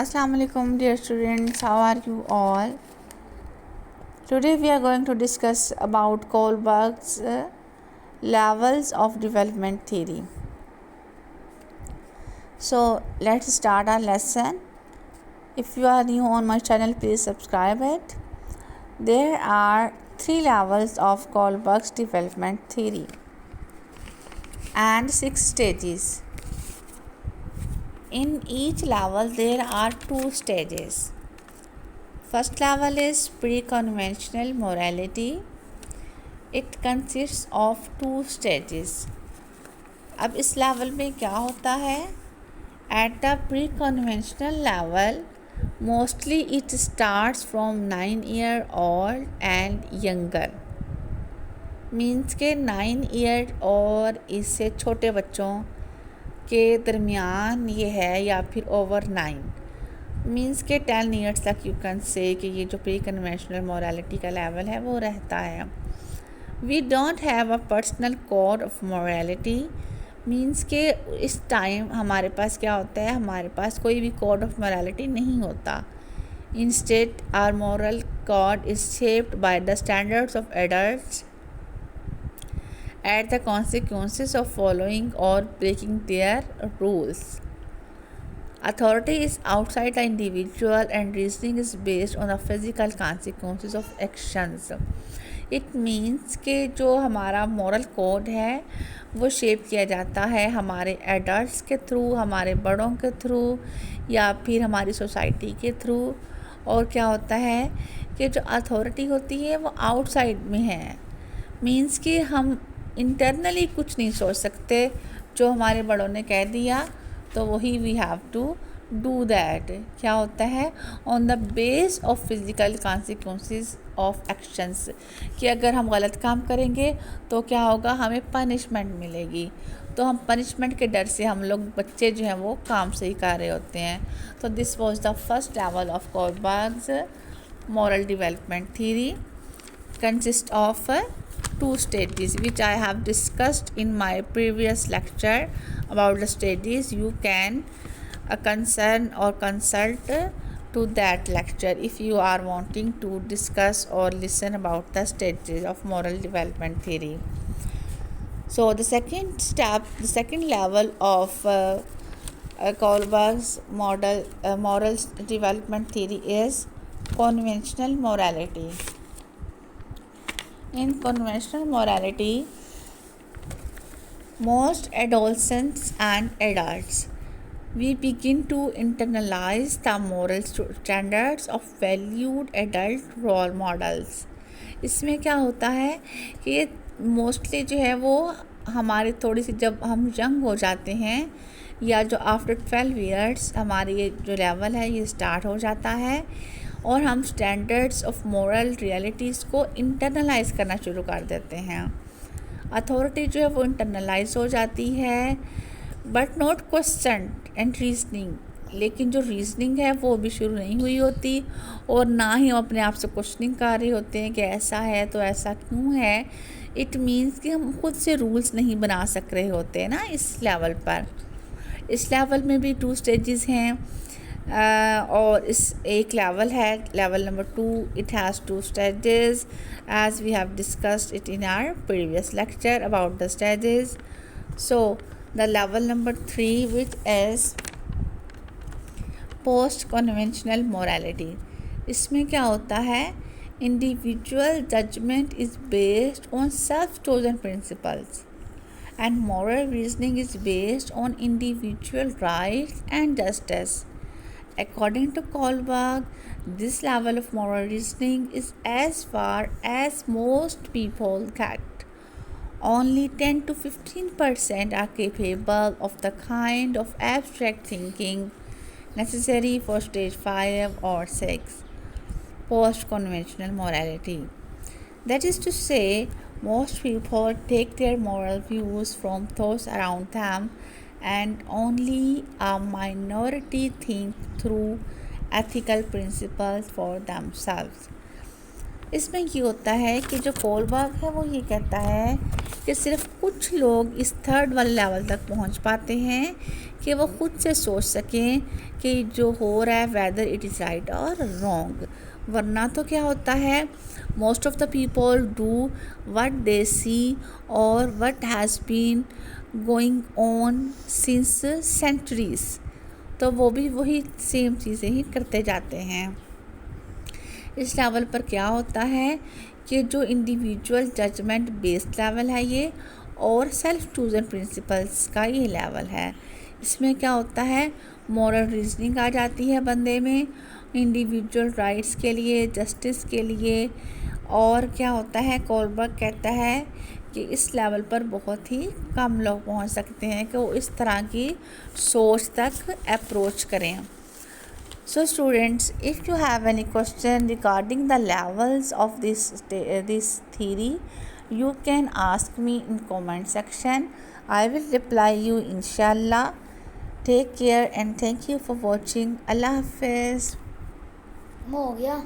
Assalamu alaikum dear students, how are you all? Today we are going to discuss about Kohlberg's levels of development theory. So let's start our lesson. If you are new on my channel, please subscribe it. There are 3 levels of Kohlberg's development theory and 6 stages. In each level there are 2 stages. First level is pre-conventional morality. It consists of 2 stages. अब इस level में क्या होता है? At the pre-conventional level, mostly it starts from 9-year-old and younger. Means के 9 year और इससे छोटे बच्चों के दरमियान ये है, या फिर ओवर 9 मीन्स के 10 ईयर्स तक यू कैन से कि ये जो प्री कन्वेंशनल मोरालिटी का लेवल है वो रहता है. We don't have a personal code of morality. Means के इस टाइम हमारे पास क्या होता है, हमारे पास कोई भी कोड ऑफ मोरालिटी नहीं होता. Instead our moral code is shaped by the standards of adults at the consequences of following or breaking their rules. Authority is outside the individual and reasoning is based on the physical consequences of actions. It means कि जो हमारा moral code है वो shape किया जाता है हमारे adults के थ्रू, हमारे बड़ों के थ्रू, या फिर हमारी सोसाइटी के थ्रू. और क्या होता है कि जो अथॉरिटी होती है वो आउटसाइड में है. मीन्स कि हम इंटरनली कुछ नहीं सोच सकते. जो हमारे बड़ों ने कह दिया तो वही we have to do that. क्या होता है? On the base of physical consequences of actions, कि अगर हम गलत काम करेंगे तो क्या होगा, हमें पनिशमेंट मिलेगी. तो हम पनिशमेंट के डर से हम लोग बच्चे जो हैं वो काम सही कर रहे होते हैं. तो this was the first level of Kohlberg's moral development theory. Consists of 2 stages which I have discussed in my previous lecture about the stages. You can concern or consult to that lecture if you are wanting to discuss or listen about the stages of moral development theory. So the second step, the second level of Kohlberg's moral development theory is conventional morality. In conventional morality, most adolescents and adults, we begin to internalize the moral standards of valued adult role models. इसमें क्या होता है कि mostly जो है वो हमारे थोड़ी सी, जब हम यंग हो जाते हैं या जो आफ्टर 12 ईयर्स हमारी ये जो लेवल है ये स्टार्ट हो जाता है, और हम स्टैंडर्ड्स ऑफ मोरल रियलिटीज़ को इंटरनलाइज करना शुरू कर देते हैं. अथॉरिटी जो है वो इंटरनलाइज हो जाती है, but not question and reasoning. लेकिन जो रीजनिंग है वो भी शुरू नहीं हुई होती, और ना ही हम अपने आप से क्वेश्चनिंग कर रहे होते हैं कि ऐसा है तो ऐसा क्यों है. इट मीन्स कि हम खुद से रूल्स नहीं बना सक रहे होते हैं ना इस लेवल पर. इस लेवल में भी 2 स्टेजेस हैं. और इस एक लेवल है, level number 2. It has 2 stages as we have discussed it in our previous lecture about the stages. So the level number 3, which is post conventional morality. इसमें क्या होता है, individual judgment is based on self chosen principles and moral reasoning is based on individual rights and justice. According to Kohlberg, this level of moral reasoning is as far as most people get. Only 10 to 15% are capable of the kind of abstract thinking necessary for stage 5 or 6 post-conventional morality. That is to say, most people take their moral views from those around them, and only a minority think through ethical principles for themselves. इसमें ये होता है कि जो Kohlberg है वो ये कहता है कि सिर्फ कुछ लोग इस थर्ड वाले लेवल तक पहुंच पाते हैं कि वो खुद से सोच सकें कि जो हो रहा है वेदर इट इज़ राइट और रॉन्ग। वरना तो क्या होता है, most of the people do what they see और what has been going on since centuries, तो वो भी वही सेम चीज़ें ही करते जाते हैं। इस लेवल पर क्या होता है कि जो इंडिविजुअल जजमेंट बेस्ड लेवल है ये, और सेल्फ चूजन प्रिंसिपल्स का ये लेवल है। इसमें क्या होता है, मॉरल रीजनिंग आ जाती है बंदे में, इंडिविजुअल राइट्स के लिए, जस्टिस के लिए। और क्या होता है, कोलबर्ग कहता है कि इस लेवल पर बहुत ही कम लोग पहुंच सकते हैं कि वो इस तरह की सोच तक अप्रोच करें। So students, if you have any question regarding the levels of this theory, you can ask me in comment section. I will reply you inshallah. Take care and thank you for watching. Allah Hafiz. हो गया।